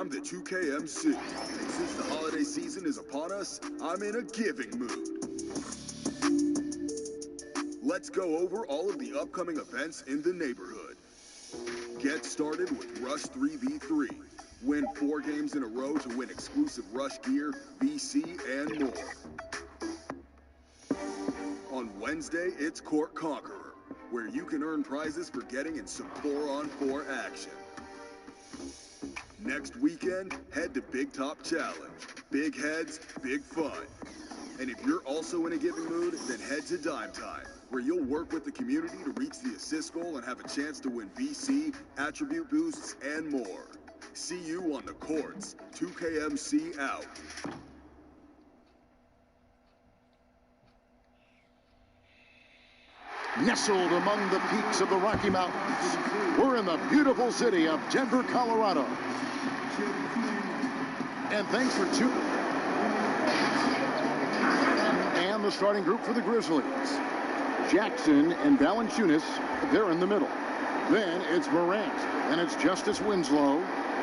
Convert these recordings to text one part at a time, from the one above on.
I'm the 2KMC, and since the holiday season is upon us, I'm in a giving mood. Let's go over all of the upcoming events in the neighborhood. Get started with Rush 3v3. Win 4 games in a row to win exclusive Rush gear, VC, and more. On Wednesday, it's Court Conqueror, where you can earn prizes for getting in some 4-on-4 action. Next weekend, head to Big Top Challenge. Big heads, big fun. And if you're also in a giving mood, then head to Dime Time, where you'll work with the community to reach the assist goal and have a chance to win VC, attribute boosts, and more. See you on the courts. 2KMC out. Nestled among the peaks of the Rocky Mountains, we're in the beautiful city of Denver, Colorado. And thanks for tuning. And the starting group for the Grizzlies. Jackson and Valanciunas, they're in the middle. Then it's Morant, and it's Justice Winslow,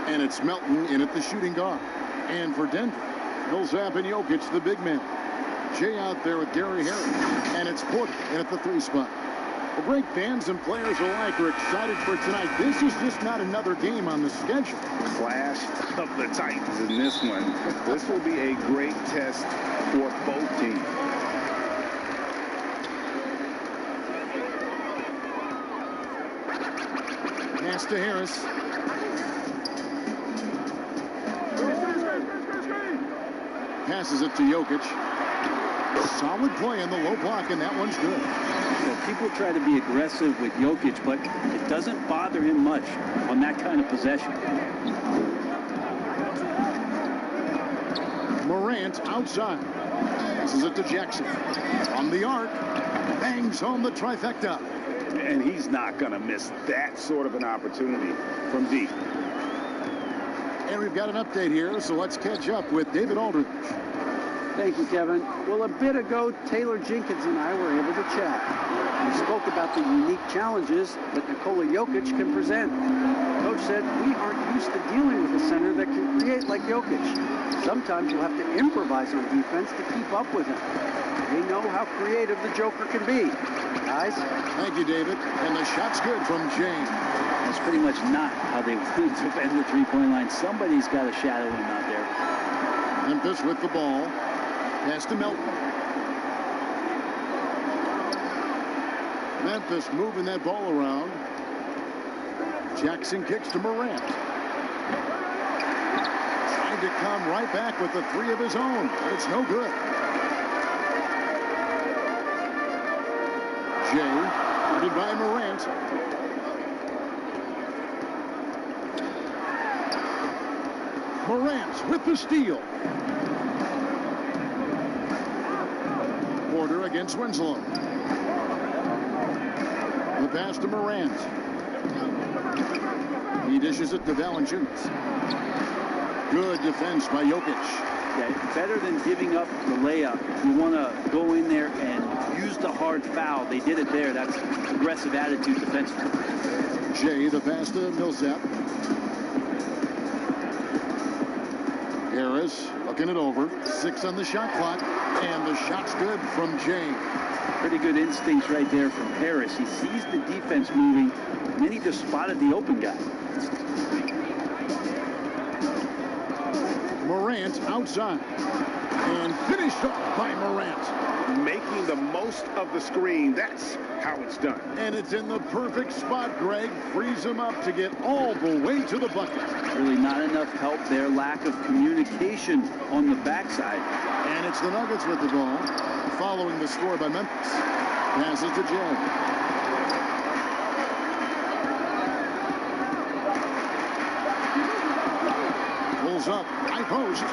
and it's Melton in at the shooting guard. And for Denver, Millsap and Jokic, the big men. Jay out there with Gary Harris, and it's Porter in at the 3 spot. Well, great fans and players alike are excited for tonight. This is just not another game on the schedule. Clash of the Titans in this one. This will be a great test for both teams. Pass to Harris. Passes it to Jokic. Solid play in the low block, and that one's good. Well, people try to be aggressive with Jokic, but it doesn't bother him much on that kind of possession. Morant outside. Passes it to Jackson. On the arc. Bangs home the trifecta. And he's not going to miss that sort of an opportunity from deep. And we've got an update here, so let's catch up with David Aldridge. Thank you, Kevin. Well, a bit ago, Taylor Jenkins and I were able to chat. We spoke about the unique challenges that Nikola Jokic can present. Coach said, we aren't used to dealing with a center that can create like Jokic. Sometimes you'll have to improvise on defense to keep up with him. They know how creative the Joker can be. Guys? Thank you, David. And the shot's good from James. That's pretty much not how they defend the three-point line. Somebody's got to shadow him out there. Memphis with the ball. Pass to Melton. Memphis moving that ball around. Jackson kicks to Morant. Trying to come right back with the 3 of his own. It's no good. Jay, guarded by Morant. Morant with the steal. Porter against Winslow. The pass to Morant. He dishes it to Valanciunas. Good defense by Jokic. Yeah, better than giving up the layup. You want to go in there and use the hard foul. They did it there. That's aggressive attitude defensively. Jay, the pass to Millsap. Harris looking it over. 6 on the shot clock. And the shot's good from Jay. Pretty good instincts right there from Harris. He sees the defense moving, and then he just spotted the open guy. Morant outside. And finished off by Morant. Making the most of the screen. That's how it's done. And it's in the perfect spot, Greg. Frees him up to get all the way to the bucket. Really not enough help there. Lack of communication on the backside. And it's the Nuggets with the ball, following the score by Memphis. Passes to Jay. Pulls up, high post.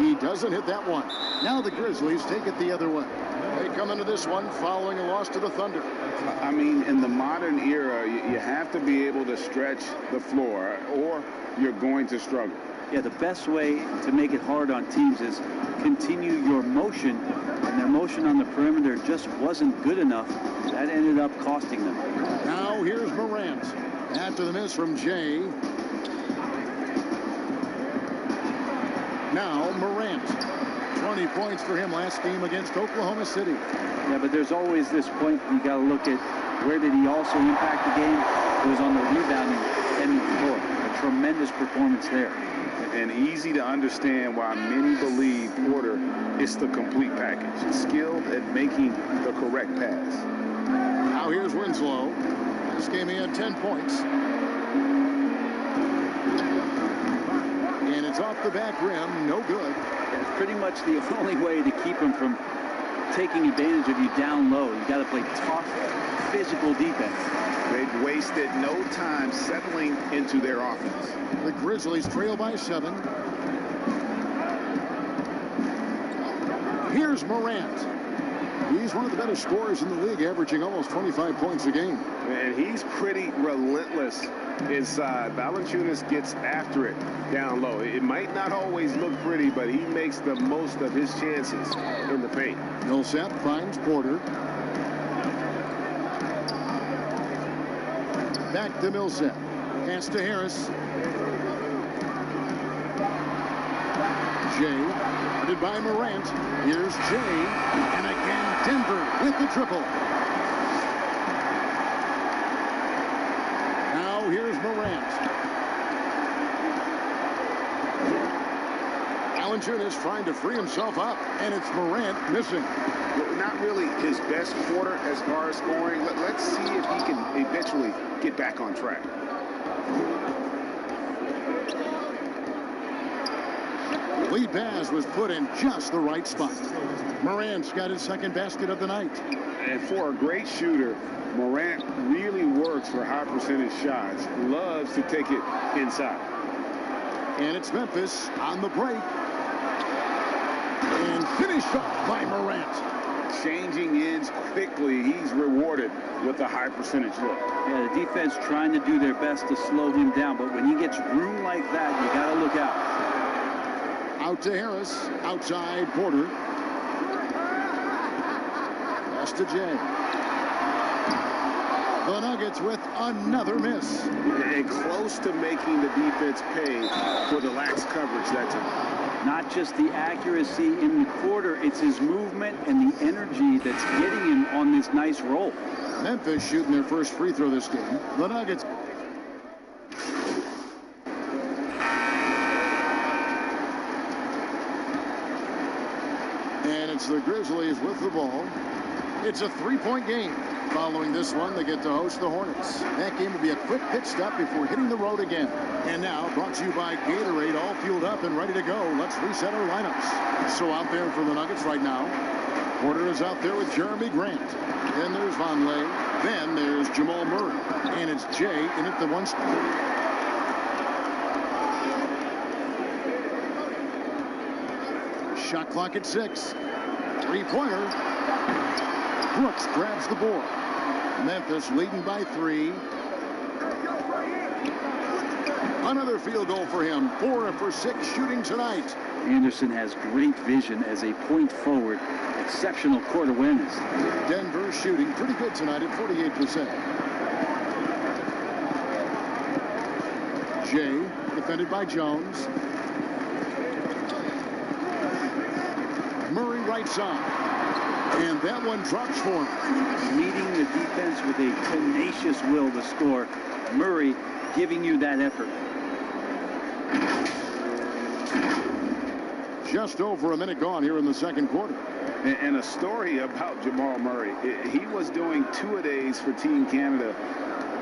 He doesn't hit that one. Now the Grizzlies take it the other way. They come into this one following a loss to the Thunder. I mean, in the modern era, you have to be able to stretch the floor, or you're going to struggle. Yeah, the best way to make it hard on teams is continue your motion, and their motion on the perimeter just wasn't good enough. That ended up costing them. Now here's Morant. After the miss from Jay. Now Morant. 20 points for him last game against Oklahoma City. Yeah, but there's always this point you got to look at where did he also impact the game. It was on the rebounding end of the floor. A tremendous performance there. And easy to understand why many believe Porter is the complete package. Skilled at making the correct pass. Now here's Winslow. This game he had 10 points. And it's off the back rim. No good. That's pretty much the only way to keep him from taking advantage of you down low. You got to play tough, physical defense. They've wasted no time settling into their offense. The Grizzlies trail by 7. Here's Morant. He's one of the better scorers in the league, averaging almost 25 points a game. And he's pretty relentless inside. Valanciunas gets after it down low. It might not always look pretty, but he makes the most of his chances in the paint. Millsap finds Porter. Back to Millsap. Pass to Harris. Jay, guarded by Morant. Here's Jay. And again, Denver with the triple. Now here's Morant. Valanciunas trying to free himself up. And it's Morant missing. Not really his best quarter as far as scoring. Let's see if he can eventually get back on track. Lead pass was put in just the right spot. Morant's got his second basket of the night. And for a great shooter, Morant really works for high percentage shots. Loves to take it inside. And it's Memphis on the break. And finished off by Morant. Changing ends quickly. He's rewarded with a high percentage look. Yeah, the defense trying to do their best to slow him down, but when he gets room like that, you got to look out. Out to Harris. Outside Porter. Pass to Jay. The Nuggets with another miss. And close to making the defense pay for the lax coverage that time. Not just the accuracy in the quarter, it's his movement and the energy that's getting him on this nice roll. Memphis shooting their first free throw this game. The Nuggets. And it's the Grizzlies with the ball. It's a three-point game. Following this one, they get to host the Hornets. That game will be a quick pit stop before hitting the road again. And now, brought to you by Gatorade, all fueled up and ready to go. Let's reset our lineups. So out there for the Nuggets right now, Porter is out there with Jeremy Grant. Then there's Vonleh. Then there's Jamal Murray. And it's Jay in at the one spot. Shot clock at 6. Three-pointer. Brooks grabs the board. Memphis leading by 3. Another field goal for him. 4 for 6 shooting tonight. Anderson has great vision as a point forward. Exceptional court awareness. Denver shooting pretty good tonight at 48%. Jay defended by Jones. Murray right side. And that one drops for him. Leading the defense with a tenacious will to score. Murray giving you that effort. Just over a minute gone here in the second quarter. And a story about Jamal Murray. He was doing 2-a-days for Team Canada,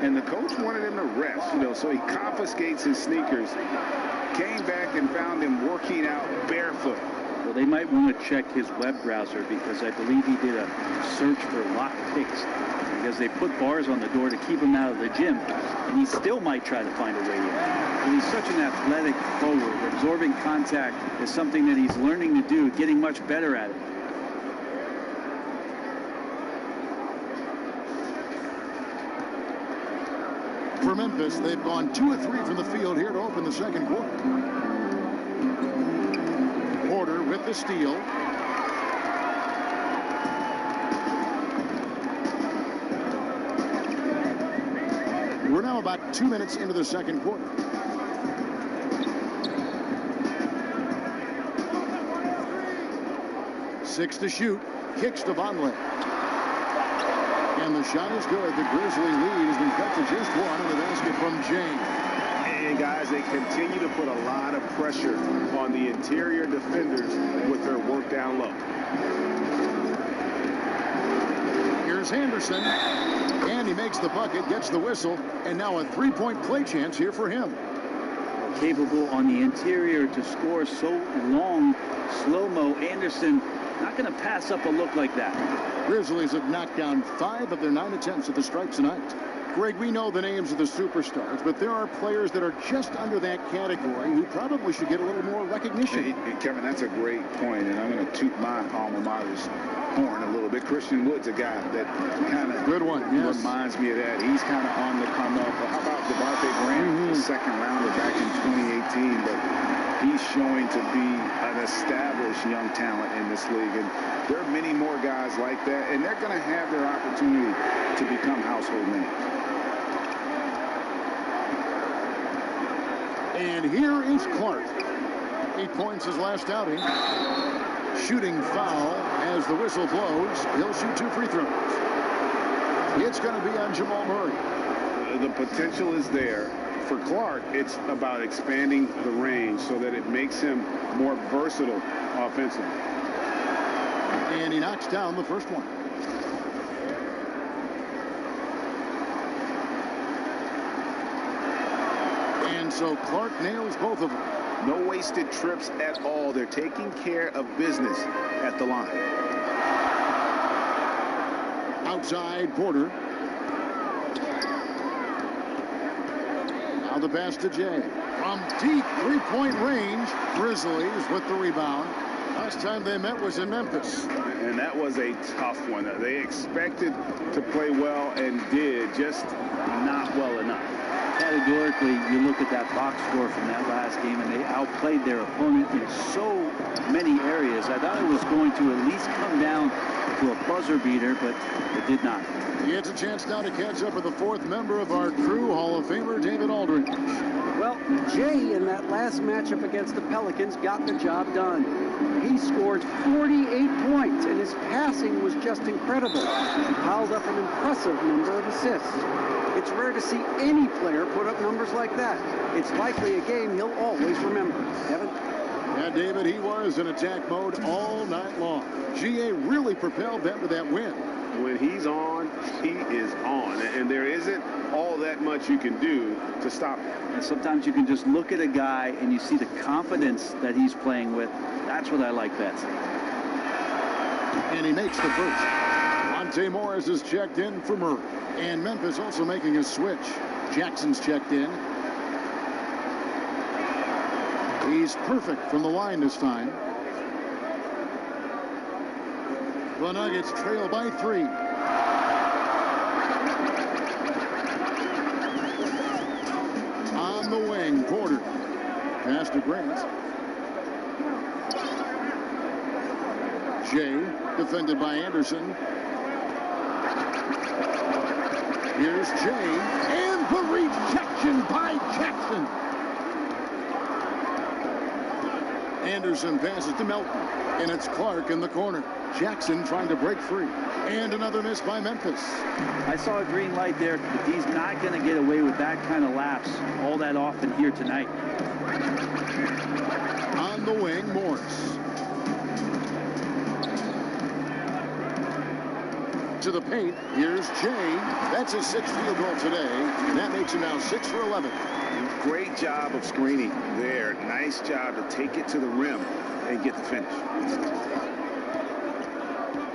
and the coach wanted him to rest, so he confiscates his sneakers, came back and found him working out barefoot. Well, they might want to check his web browser because I believe he did a search for lock picks because they put bars on the door to keep him out of the gym, and he still might try to find a way in. But he's such an athletic forward. Absorbing contact is something that he's learning to do, getting much better at it. For Memphis, they've gone 2 of 3 from the field here to open the second quarter. Porter with the steal. We're now about 2 minutes into the second quarter. 6 to shoot. Kicks to Vonleh. And the shot is good. The Grizzly lead has been cut to just one, and the basket from James. And guys, they continue to put a lot of pressure on the interior defenders with their work down low. Here's Henderson, and he makes the bucket, gets the whistle, and now a three-point play chance here for him. Capable on the interior to score so long, slow-mo. Anderson not going to pass up a look like that. Grizzlies have knocked down 5 of their 9 attempts at the stripe tonight. Greg, we know the names of the superstars, but there are players that are just under that category who probably should get a little more recognition. Hey, Kevin, that's a great point, and I'm going to toot my alma mater's horn a little bit. Christian Wood's a guy that kind of good one, yes, reminds me of that. He's kind of on the come up. How about Devontae Graham, the second rounder back in 2018, but he's showing to be an established young talent in this league, and there are many more guys like that, and they're going to have their opportunity to become household names. And here is Clark. 8 points his last outing. Shooting foul as the whistle blows. He'll shoot 2 free throws. It's going to be on Jamal Murray. The potential is there. For Clark, it's about expanding the range so that it makes him more versatile offensively. And he knocks down the first one. And so Clark nails both of them. No wasted trips at all. They're taking care of business at the line. Outside Porter. Now the pass to Jay. From deep three-point range, Grizzlies with the rebound. Last time they met was in Memphis. And that was a tough one. They expected to play well and did, just not well enough. Categorically, you look at that box score from that last game, and they outplayed their opponent in so many areas. I thought it was going to at least come down to a buzzer beater, but it did not. He gets a chance now to catch up with the 4th member of our crew, Hall of Famer David Aldridge. Well, Jay in that last matchup against the Pelicans got the job done. He scored 48 points, and his passing was just incredible. He piled up an impressive number of assists. It's rare to see any player put up numbers like that. It's likely a game he'll always remember. Kevin? Yeah, David, he was in attack mode all night long. GA really propelled them to that win. When he's on, he is on. And there isn't all that much you can do to stop him. And sometimes you can just look at a guy and you see the confidence that he's playing with. That's what I like best. And he makes the first. Monte Morris is checked in for Murray. And Memphis also making a switch. Jackson's checked in. He's perfect from the line this time. The Nuggets trail by 3. On the wing, Porter. Pass to Grant. Jay, defended by Anderson. Here's Jay, and the rejection by Jackson. Anderson passes to Melton, and it's Clark in the corner. Jackson trying to break free. And another miss by Memphis. I saw a green light there, but he's not going to get away with that kind of lapse all that often here tonight. On the wing, Morris. To the paint, here's Jay. That's his 6th field goal today, and that makes him now 6 for 11. Great job of screening there. Nice job to take it to the rim and get the finish.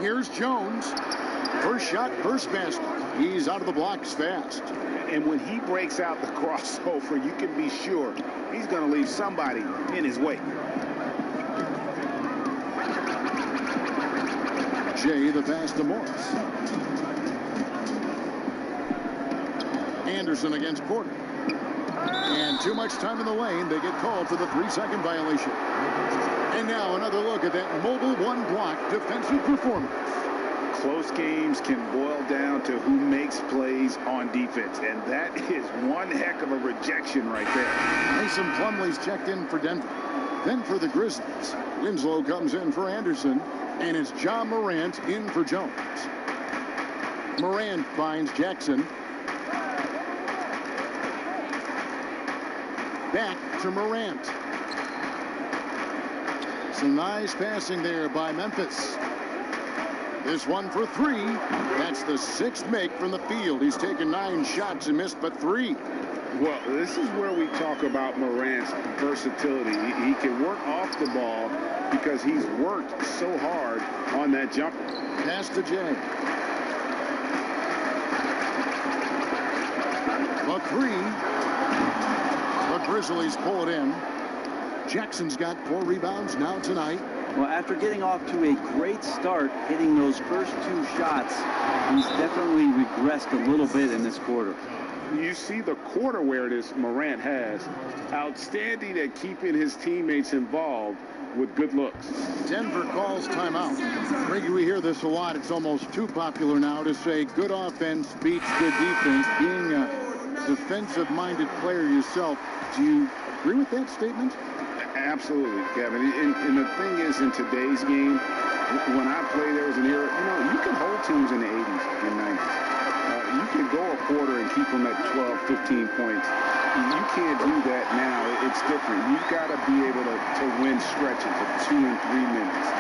Here's Jones. First shot, first basket. He's out of the blocks fast. And when he breaks out the crossover, you can be sure he's going to leave somebody in his way. Jay, the pass to Morris. Anderson against Porter. And too much time in the lane. They get called for the 3-second violation. And now another look at that mobile one block defensive performance. Close games can boil down to who makes plays on defense. And that is one heck of a rejection right there. Mason Plumlee's checked in for Denver. Then for the Grizzlies, Winslow comes in for Anderson. And it's John Morant in for Jones. Morant finds Jackson. Back to Morant. Some nice passing there by Memphis. This one for three. That's the sixth make from the field. He's taken 9 shots and missed but 3. Well, this is where we talk about Morant's versatility. He can work off the ball because he's worked so hard on that jumper. Pass to Jay. A 3. The Grizzlies pull it in. Jackson's got 4 rebounds now tonight. Well, after getting off to a great start, hitting those first 2 shots, he's definitely regressed a little bit in this quarter. You see the court awareness Morant has. Outstanding at keeping his teammates involved with good looks. Denver calls timeout. Greg, we hear this a lot. It's almost too popular now to say good offense beats good defense. Being a defensive-minded player yourself, do you agree with that statement? Absolutely, Kevin. And the thing is, in today's game, when I play, there was an era, you can hold teams in the 80s and 90s. You can go a quarter and keep them at 12, 15 points. You can't do that now. It's different. You've got to be able to win stretches of 2 and 3 minutes.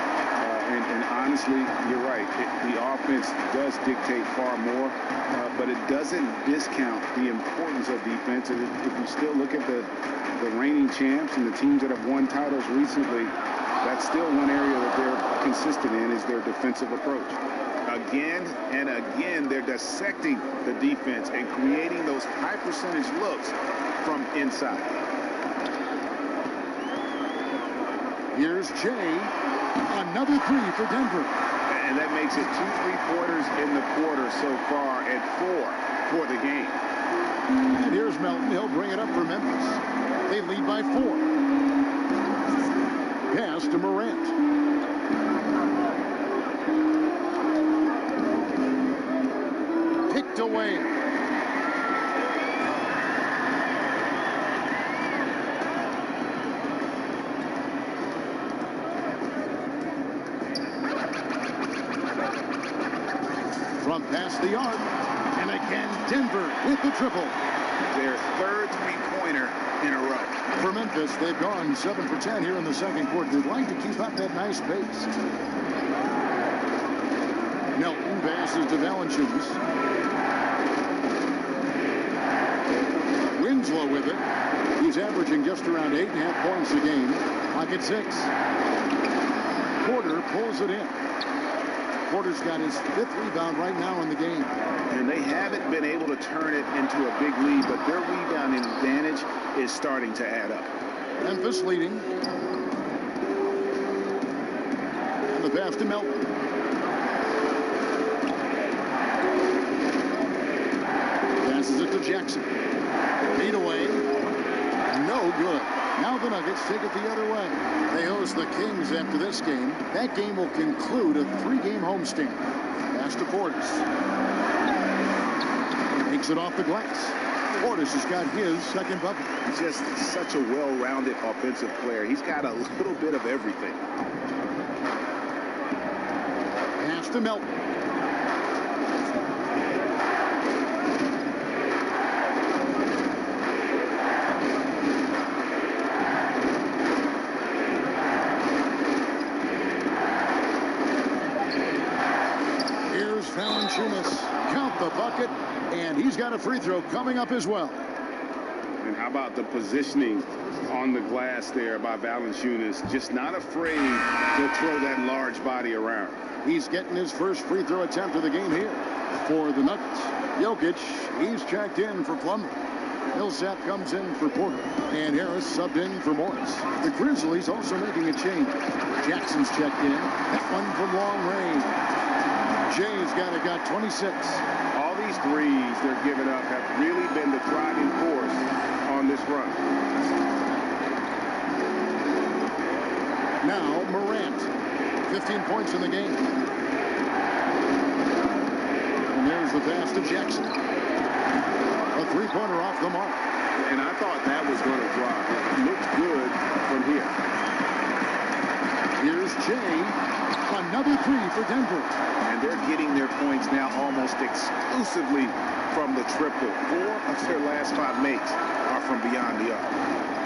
And honestly, you're right. The offense does dictate far more, but it doesn't discount the importance of defense. And if you still look at the reigning champs and the teams that have won titles recently, that's still one area that they're consistent in, is their defensive approach. Again and again, they're dissecting the defense and creating those high percentage looks from inside. Here's Jay. Another 3 for Denver. And that makes it 2 3-pointers in the quarter so far and 4 for the game. And here's Melton. He'll bring it up for Memphis. They lead by 4. Pass to Morant. Picked away. From past the arc. And again, Denver with the triple. Their third 3-pointer in a row. For Memphis, they've gone 7 for 10 here in the second quarter. They'd like to keep up that nice pace. Melton passes to Valanciunas. Winslow with it. He's averaging just around 8.5 points a game. Pocket 6. Porter pulls it in. Porter's got his 5th rebound right now in the game. And they haven't been able to turn it into a big lead, but their rebounding advantage is starting to add up. Memphis leading. And the pass to Melton. Passes it to Jackson. 8 away. No good. Now the Nuggets take it the other way. They host the Kings after this game. That game will conclude a 3-game homestand. Pass to Portis. Takes it off the glass. Portis has got his second bucket. He's just such a well-rounded offensive player. He's got a little bit of everything. Pass to Melton. Here's Valanciunas. Count the bucket. And he's got a free throw coming up as well. And how about the positioning on the glass there by Valanciunas? Just not afraid to throw that large body around. He's getting his first free throw attempt of the game here for the Nuggets. Jokic, he's checked in for Plumlee. Millsap comes in for Porter. And Harris subbed in for Morris. The Grizzlies also making a change. Jackson's checked in. That one from long range. Jay's got 26. All these threes they're giving up have really been the driving force on this run. Now Morant. 15 points in the game. And there's the pass to Jackson. A 3-pointer off the mark. And I thought that was going to drop. It looked good from here. Here's Jay. Another three for Denver. And they're getting their points now almost exclusively from the triple. 4 of their last 5 makes are from beyond the arc.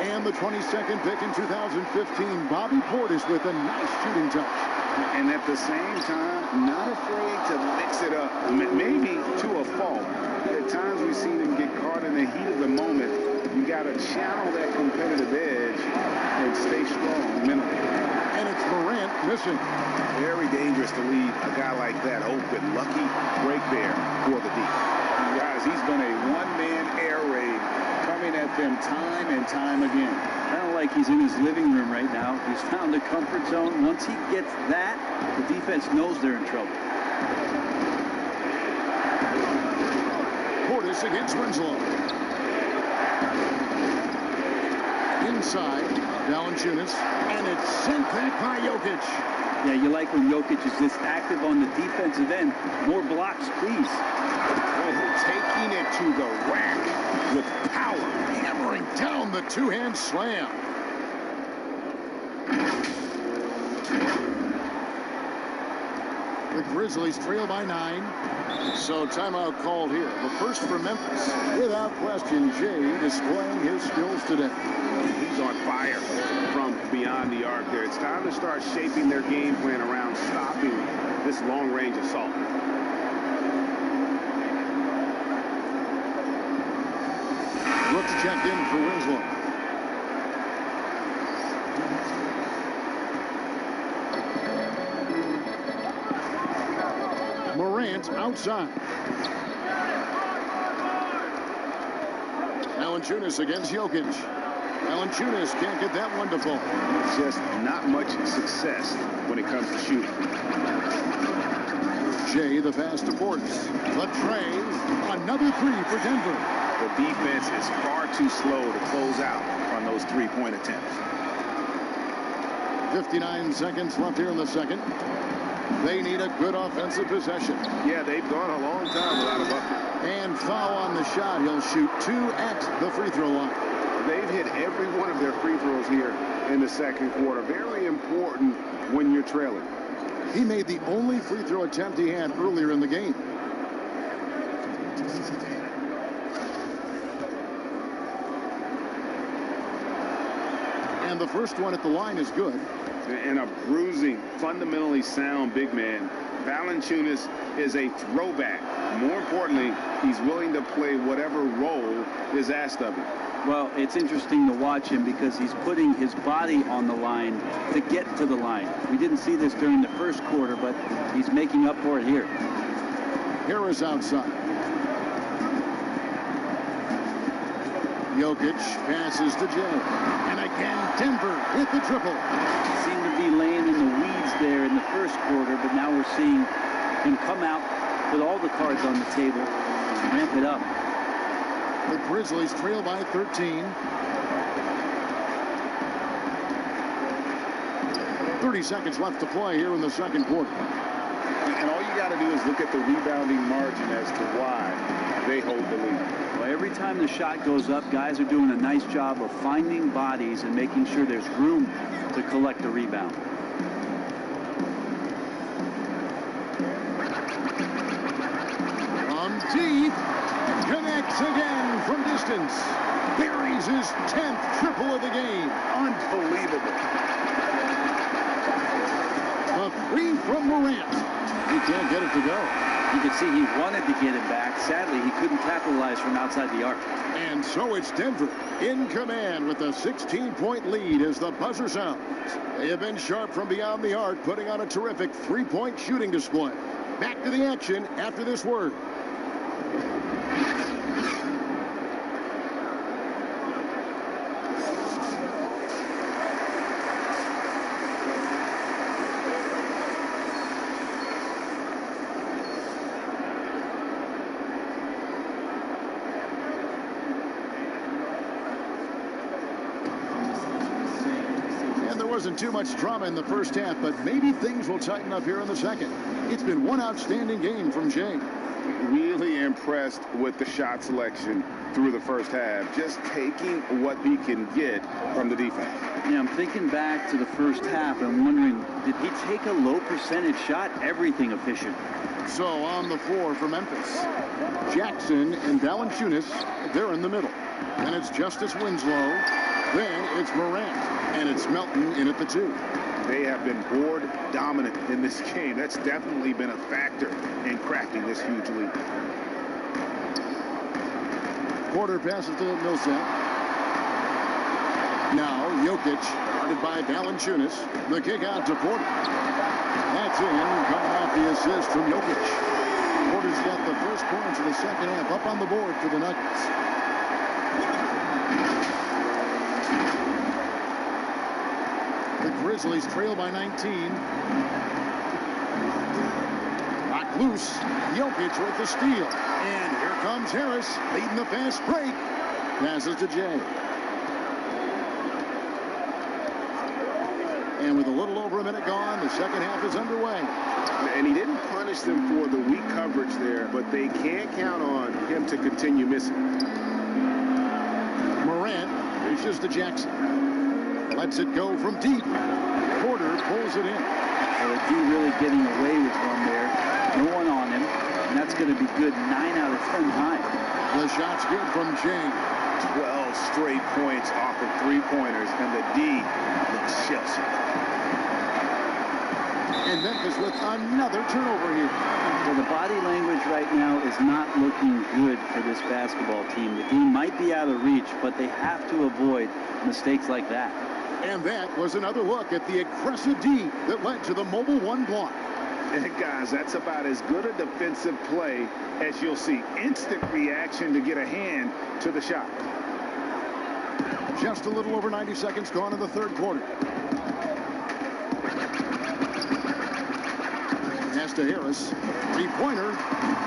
And the 22nd pick in 2015, Bobby Portis with a nice shooting touch. And at the same time, not afraid to mix it up, maybe to a fault. At times we've seen him get caught in the heat of the moment. You got to channel that competitive edge and stay strong mentally. And it's Morant missing. Very dangerous to leave a guy like that open. Lucky break there for the D. Guys, he's been a one-man air raid coming at them time and time again. Kind of like he's in his living room right now. He's found a comfort zone. Once he gets that, the defense knows they're in trouble. Portis against Winslow. Inside, Valanciunas, and it's sent back by Jokic. Yeah, you like when Jokic is this active on the defensive end. More blocks, please. Oh, taking it to the rack with power. Hammering down the two-hand slam. The Grizzlies trail by 9. So timeout called here. The first for Memphis. Without question, Jay displaying his skills today. He's on fire from beyond the arc there. It's time to start shaping their game plan around stopping this long-range assault. Brooks checked in for Winslow. Morant outside. Valanciunas against Jokic. Valanciunas can't get that one to fall. Just not much success when it comes to shooting. Jay, the pass to Portis. The tray. Another three for Denver. The defense is far too slow to close out on those three-point attempts. 59 seconds left here in the second. They need a good offensive possession. Yeah, they've gone a long time without a bucket. And foul on the shot. He'll shoot 2 at the free throw line. They've hit every one of their free throws here in the second quarter. Very important when you're trailing. He made the only free throw attempt he had earlier in the game. And the first one at the line is good. And a bruising, fundamentally sound big man. Valanciunas is a throwback. More importantly, he's willing to play whatever role is asked of him. Well, it's interesting to watch him because he's putting his body on the line to get to the line. We didn't see this during the first quarter, but he's making up for it here. Harris outside. Jokic passes to Jay. And again, Denver with the triple. Seemed to be laying in the weeds there in the first quarter, but now we're seeing him come out, put all the cards on the table, and ramp it up. The Grizzlies trail by 13. 30 seconds left to play here in the second quarter. And all you got to do is look at the rebounding margin as to why they hold the lead. Well, every time the shot goes up, guys are doing a nice job of finding bodies and making sure there's room to collect the rebound. From deep, connects again from distance. Buries his 10th triple of the game. Unbelievable. A three from Morant. He can't get it to go. You could see he wanted to get it back. Sadly, he couldn't capitalize from outside the arc. And so it's Denver in command with a 16-point lead as the buzzer sounds. They have been sharp from beyond the arc, putting on a terrific three-point shooting display. Back to the action after this word. Wasn't too much drama in the first half, but maybe things will tighten up here in the second. It's been one outstanding game from Jay. Really impressed with the shot selection through the first half. Just taking what he can get from the defense. Yeah, I'm thinking back to the first half. I'm wondering, did he take a low percentage shot? Everything efficient. So on the floor for Memphis, Jackson and Valanciunas, they're in the middle. Then it's Justice Winslow. Then it's Morant. And it's Melton in at the 2. They have been board dominant in this game. That's definitely been a factor in cracking this huge lead. Porter passes to Millsap. Now Jokic, guarded by Valanciunas. The kick out to Porter. That's in, coming off the assist from Jokic. Porter's got the first points of the second half up on the board for the Nuggets. The Grizzlies trail by 19. Locked loose. Jokic with the steal. And here comes Harris, leading the fast break. Passes to Jay. And with a little over a minute gone, the second half is underway. And he didn't punish them for the weak coverage there, but they can't count on him to continue missing. Morant reaches to Jackson. Lets it go from deep. Porter pulls it in. So D really getting away with one there. No one on him. And that's going to be good 9 out of 10 times. The shot's good from Jay. 12 straight points off of three-pointers, and the D looks Chelsea. And Memphis with another turnover here. So the body language right now is not looking good for this basketball team. The game might be out of reach, but they have to avoid mistakes like that. And that was another look at the aggressive D that led to the mobile 1 block. And guys, that's about as good a defensive play as you'll see. Instant reaction to get a hand to the shot. Just a little over 90 seconds gone in the third quarter. Pass to Harris. 3-pointer.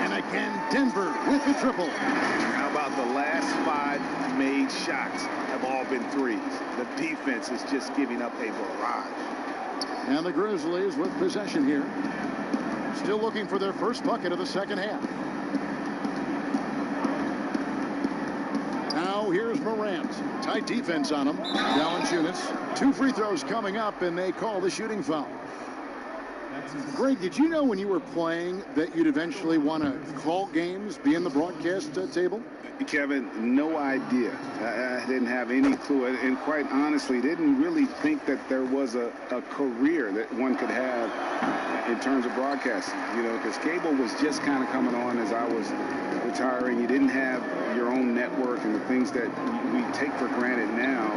And again, Denver with the triple. How about the last 5 made shots have all been threes? The defense is just giving up a barrage. And the Grizzlies with possession here. Still looking for their first bucket of the second half. Now here's Morant. Tight defense on him. Valanciunas. 2 free throws coming up, and they call the shooting foul. Greg, did you know when you were playing that you'd eventually want to call games, be in the broadcast table? Kevin, no idea. I didn't have any clue, and quite honestly, didn't really think that there was a career that one could have in terms of broadcasting. You know, because cable was just kind of coming on as I was retiring. You didn't have your own network and the things that we take for granted now.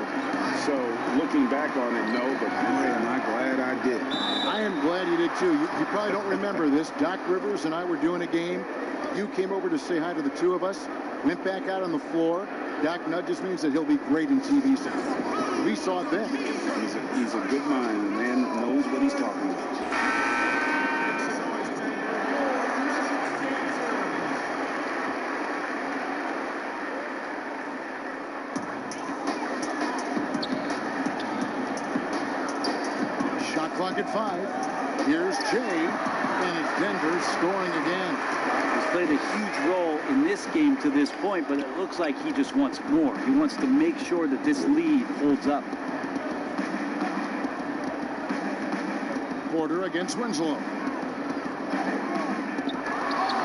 So looking back on it, no, but boy, am I glad I did. I am glad you did too. You probably don't remember this. Doc Rivers and I were doing a game. You came over to say hi to the 2 of us. Went back out on the floor. Doc nudges me and said he'll be great in TV sound. We saw it then. He's a good mind. The man knows what he's talking about. Shot clock at 5. Here's Jay, and it's Denver scoring again. He's played a huge role in this game to this point, but it looks like he just wants more. He wants to make sure that this lead holds up. Porter against Winslow.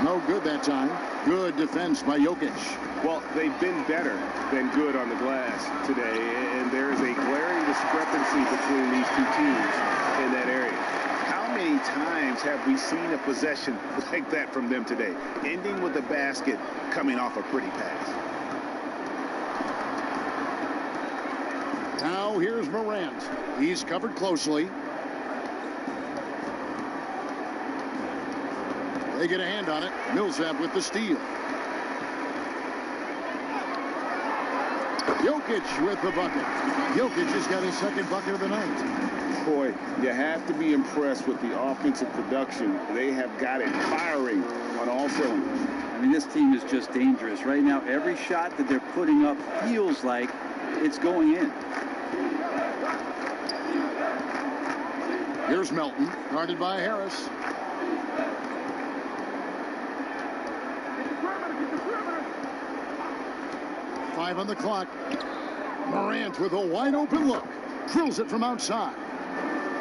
No good that time. Good defense by Jokic. Well, they've been better than good on the glass today, and there is a glaring discrepancy between these 2 teams in that area. How many times have we seen a possession like that from them today, ending with a basket coming off a pretty pass? Now here's Morant. He's covered closely. They get a hand on it. Millsap with the steal. Jokic with the bucket. Jokic has got his second bucket of the night. Boy, you have to be impressed with the offensive production. They have got it firing on all cylinders. I mean, this team is just dangerous. Right now, every shot that they're putting up feels like it's going in. Here's Melton, guarded by Harris. Five on the clock. Morant with a wide open look. drills it from outside.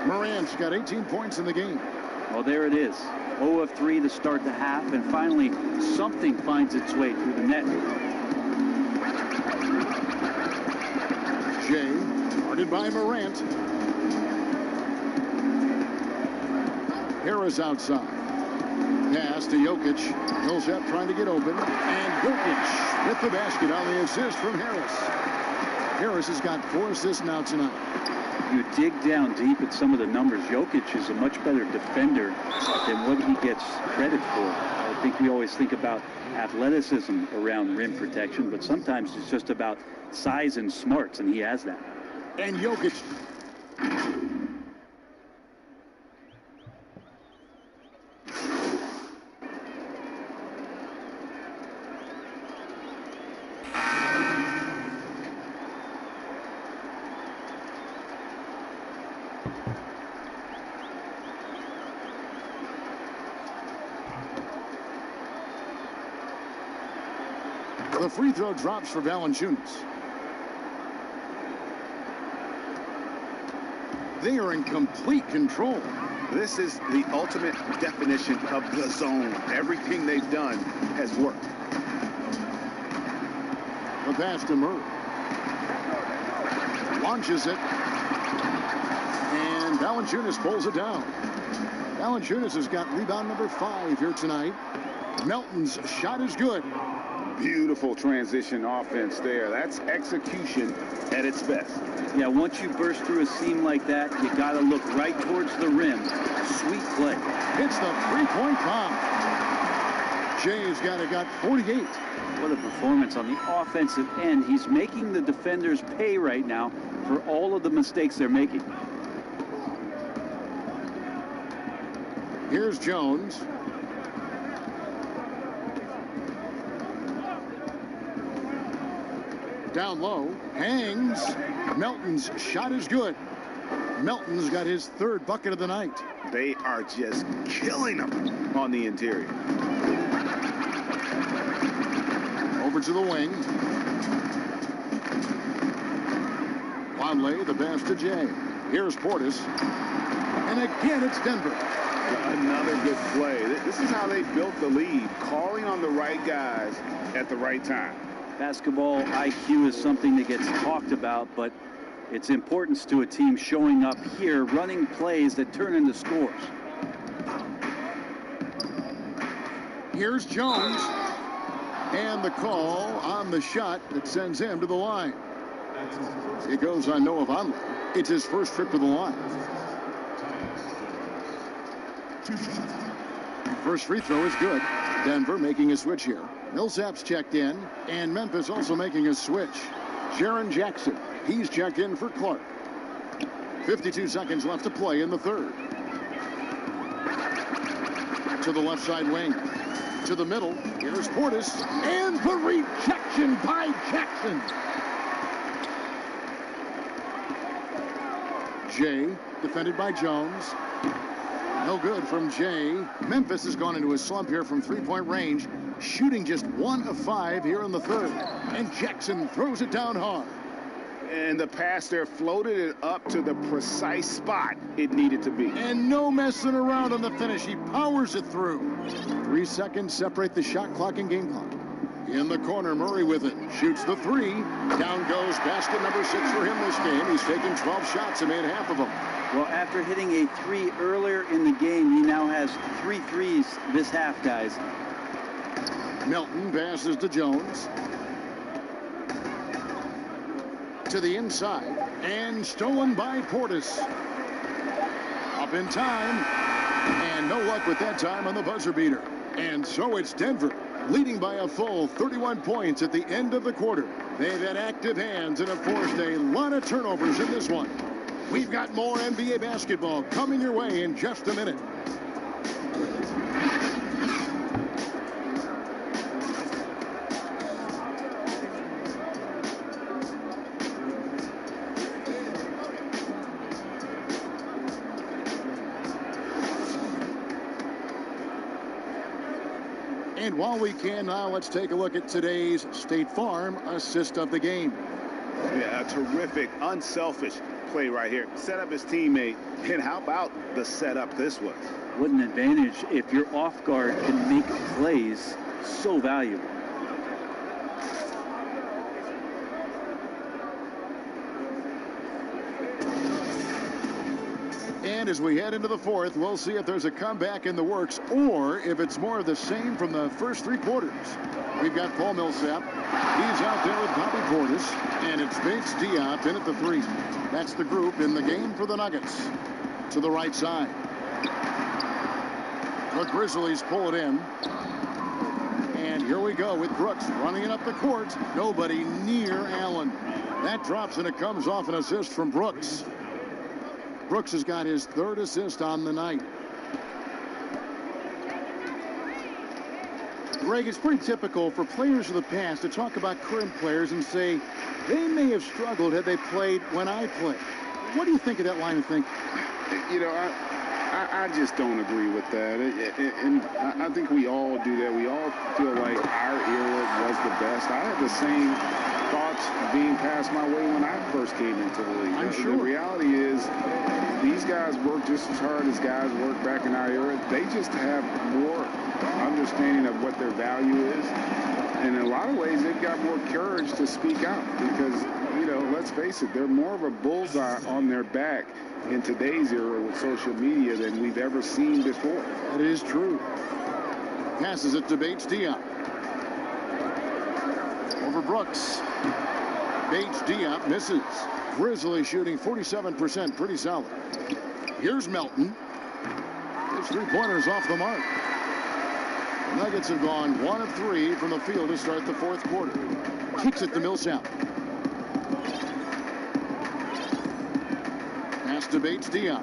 Morant's got 18 points in the game. Well, there it is. 0 of 3 to start the half, and finally something finds its way through the net. Jay, guarded by Morant. Harris outside. Pass to Jokic. Millsap trying to get open. And Jokic with the basket on the assist from Harris. Harris has got 4 assists now tonight. You dig down deep at some of the numbers. Jokic is a much better defender than what he gets credit for. I think we always think about athleticism around rim protection, but sometimes it's just about size and smarts, and he has that. And Jokic. The free throw drops for Valanciunas. They are in complete control. This is the ultimate definition of the zone. Everything they've done has worked. The pass to Murray. Launches it. And Valanciunas pulls it down. Valanciunas has got rebound number 5 here tonight. Melton's shot is good. Beautiful transition offense there. That's execution at its best. Yeah, once you burst through a seam like that, you got to look right towards the rim. Sweet play. It's the three-point bomb. Jay's got 48. What a performance on the offensive end. He's making the defenders pay right now for all of the mistakes they're making. Here's Jones. Down low, hangs. Melton's shot is good. Melton's got his 3rd bucket of the night. They are just killing them on the interior. Over to the wing. Conley, the pass to Jay. Here's Portis. And again, it's Denver. Another good play. This is how they built the lead, calling on the right guys at the right time. Basketball IQ is something that gets talked about, but its importance to a team showing up here, running plays that turn into scores. Here's Jones. And the call on the shot that sends him to the line. It goes on Noah Vonleh. It's his first trip to the line. First free throw is good. Denver making a switch here. Millsap's checked in, and Memphis also making a switch. Jaren Jackson, he's checked in for Clark. 52 seconds left to play in the 3rd. To the left side wing. To the middle. Here's Portis. And the rejection by Jackson. Jay, defended by Jones. No good from Jay. Memphis has gone into a slump here from 3-point range, shooting just 1 of 5 here in the 3rd. And Jackson throws it down hard. And the pass there floated it up to the precise spot it needed to be. And no messing around on the finish. He powers it through. 3 seconds separate the shot clock and game clock. In the corner, Murray with it. Shoots the 3. Down goes basket number 6 for him this game. He's taken 12 shots and made half of them. Well, after hitting a 3 earlier in the game, he now has 3 threes this half, guys. Melton passes to Jones. To the inside. And stolen by Portis. Up in time. And no luck with that time on the buzzer beater. And so it's Denver, leading by a full 31 points at the end of the quarter. They've had active hands and have forced a lot of turnovers in this one. We've got more NBA basketball coming your way in just a minute. And while we can now, let's take a look at today's State Farm assist of the game. Yeah, a terrific, unselfish play right here. Set up his teammate. And how about the setup this was? What an advantage if your off guard can make plays so valuable. And as we head into the fourth, we'll see if there's a comeback in the works or if it's more of the same from the first 3 quarters. We've got Paul Millsap. He's out there with Bobby Portis. And it's Bates Diop in at the 3. That's the group in the game for the Nuggets. To the right side. The Grizzlies pull it in. And here we go with Brooks running it up the court. Nobody near Allen. That drops and it comes off an assist from Brooks. Brooks has got his 3rd assist on the night. Greg, it's pretty typical for players of the past to talk about current players and say they may have struggled had they played when I played. What do you think of that line of thinking? You know, I just don't agree with that. And I think we all do that. We all feel like our era was the best. I had the same thoughts being passed my way when I first came into the league. I'm sure. The reality is these guys work just as hard as guys worked back in our era. They just have more understanding of what their value is. And in a lot of ways, they've got more courage to speak out because, you know, let's face it, they're more of a bullseye on their back in today's era with social media than we've ever seen before. That is true. Passes it to Bates Diop. Over Brooks. Bates Diop misses. Grizzlies shooting 47%, pretty solid. Here's Melton. His 3-pointers off the mark. Nuggets have gone 1 of 3 from the field to start the 4th quarter. Kicks it to Millsap. Pass to Bates Diop.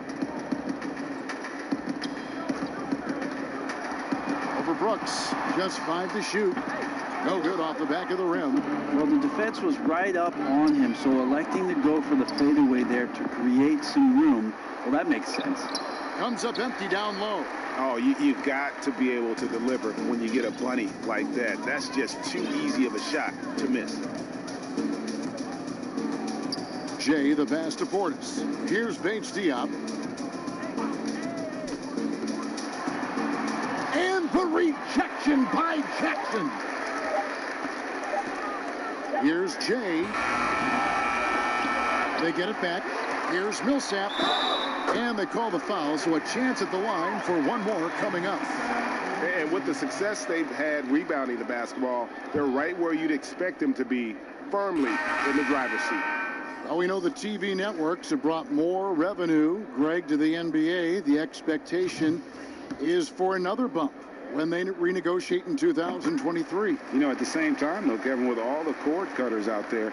Over Brooks. Just 5 to shoot. No good off the back of the rim. Well, the defense was right up on him, so electing to go for the fadeaway there to create some room, well, that makes sense. Comes up empty down low. Oh, you've got to be able to deliver when you get a bunny like that. That's just too easy of a shot to miss. Jay, the pass to Portis. Here's Bates Diop. And the rejection by Jackson. Here's Jay. They get it back. Here's Millsap. And they call the foul, so a chance at the line for one more coming up. And with the success they've had rebounding the basketball, they're right where you'd expect them to be, firmly in the driver's seat. Well, we know the TV networks have brought more revenue, Greg, to the NBA. The expectation is for another bump when they renegotiate in 2023. You know, at the same time, though, Kevin, with all the cord cutters out there,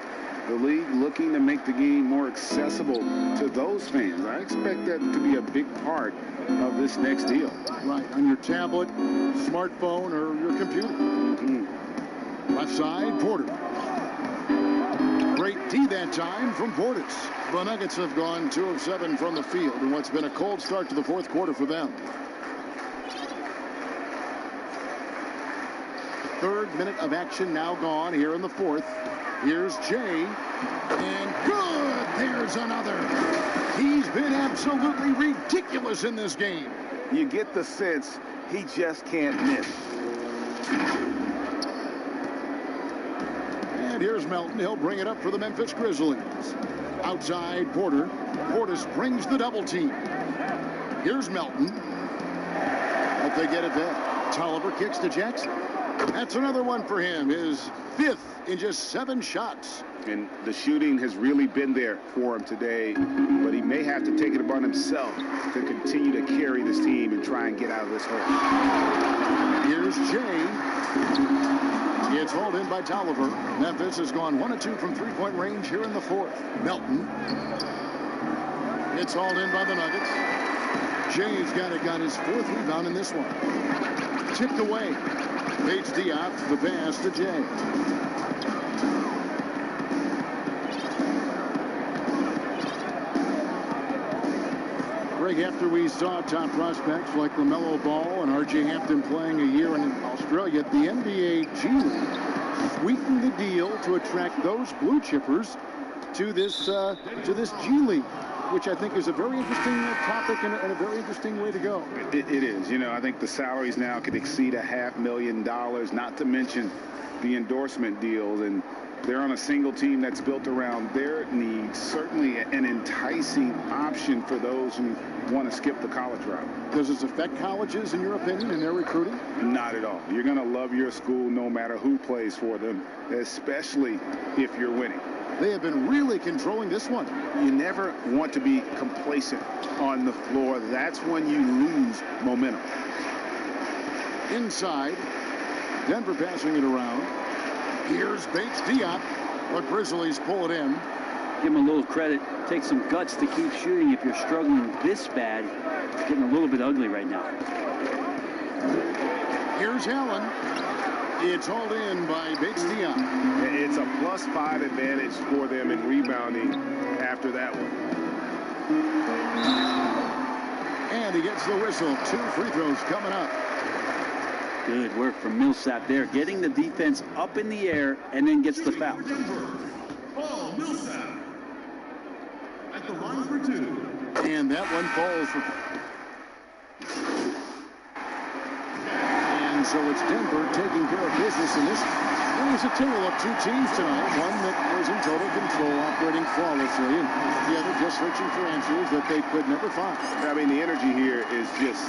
the league looking to make the game more accessible to those fans. I expect that to be a big part of this next deal. Right, on your tablet, smartphone, or your computer. Mm-hmm. Left side, Porter. Great D that time from Portis. The Nuggets have gone 2 of 7 from the field in what's been a cold start to the 4th quarter for them. 3rd minute of action now gone here in the 4th. Here's Jay. And good! There's another. He's been absolutely ridiculous in this game. You get the sense he just can't miss. And here's Melton. He'll bring it up for the Memphis Grizzlies. Outside Porter. Portis brings the double team. Here's Melton. But they get it back. Tolliver kicks to Jackson. That's another one for him. His 5th in just 7 shots. And the shooting has really been there for him today, but he may have to take it upon himself to continue to carry this team and try and get out of this hole. Here's Jay. It's hauled in by Tolliver. Memphis has gone 1 of 2 from 3-point range here in the 4th. Melton. It's hauled in by the Nuggets. Jay's got his 4th rebound in this one. Tipped away. Bates Diop, the pass to Jay. Greg, after we saw top prospects like LaMelo Ball and R.J. Hampton playing a year in Australia, the NBA G League sweetened the deal to attract those blue chippers to this G League, which I think is a very interesting topic and a very interesting way to go. It is. You know, I think the salaries now could exceed $500,000, not to mention the endorsement deals, and they're on a single team that's built around their needs. Certainly an enticing option for those who want to skip the college route. Does this affect colleges, in your opinion, in their recruiting? Not at all. You're going to love your school no matter who plays for them, especially if you're winning. They have been really controlling this one. You never want to be complacent on the floor. That's when you lose momentum. Inside, Denver passing it around. Here's Bates Diop. The Grizzlies pull it in. Give him a little credit. Take some guts to keep shooting if you're struggling this bad. It's getting a little bit ugly right now. Here's Allen. It's hauled in by Bates Diop. It's a +5 advantage for them in rebounding after that one. And he gets the whistle. 2 free throws coming up. Good work from Millsap there, getting the defense up in the air and then gets the foul. Paul Millsap at the line for 2. And that one falls for... And so it's Denver taking care of business in this. It was a tale of 2 teams tonight. One that was in total control, operating flawlessly, and the other just searching for answers that they could never find. I mean, the energy here is just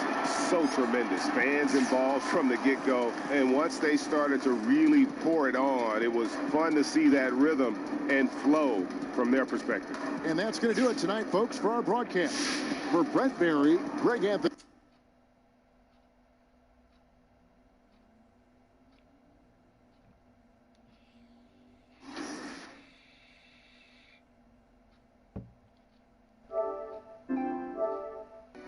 so tremendous. Fans involved from the get-go, and once they started to really pour it on, it was fun to see that rhythm and flow from their perspective. And that's going to do it tonight, folks, for our broadcast. For Brett Barry, Greg Anthony.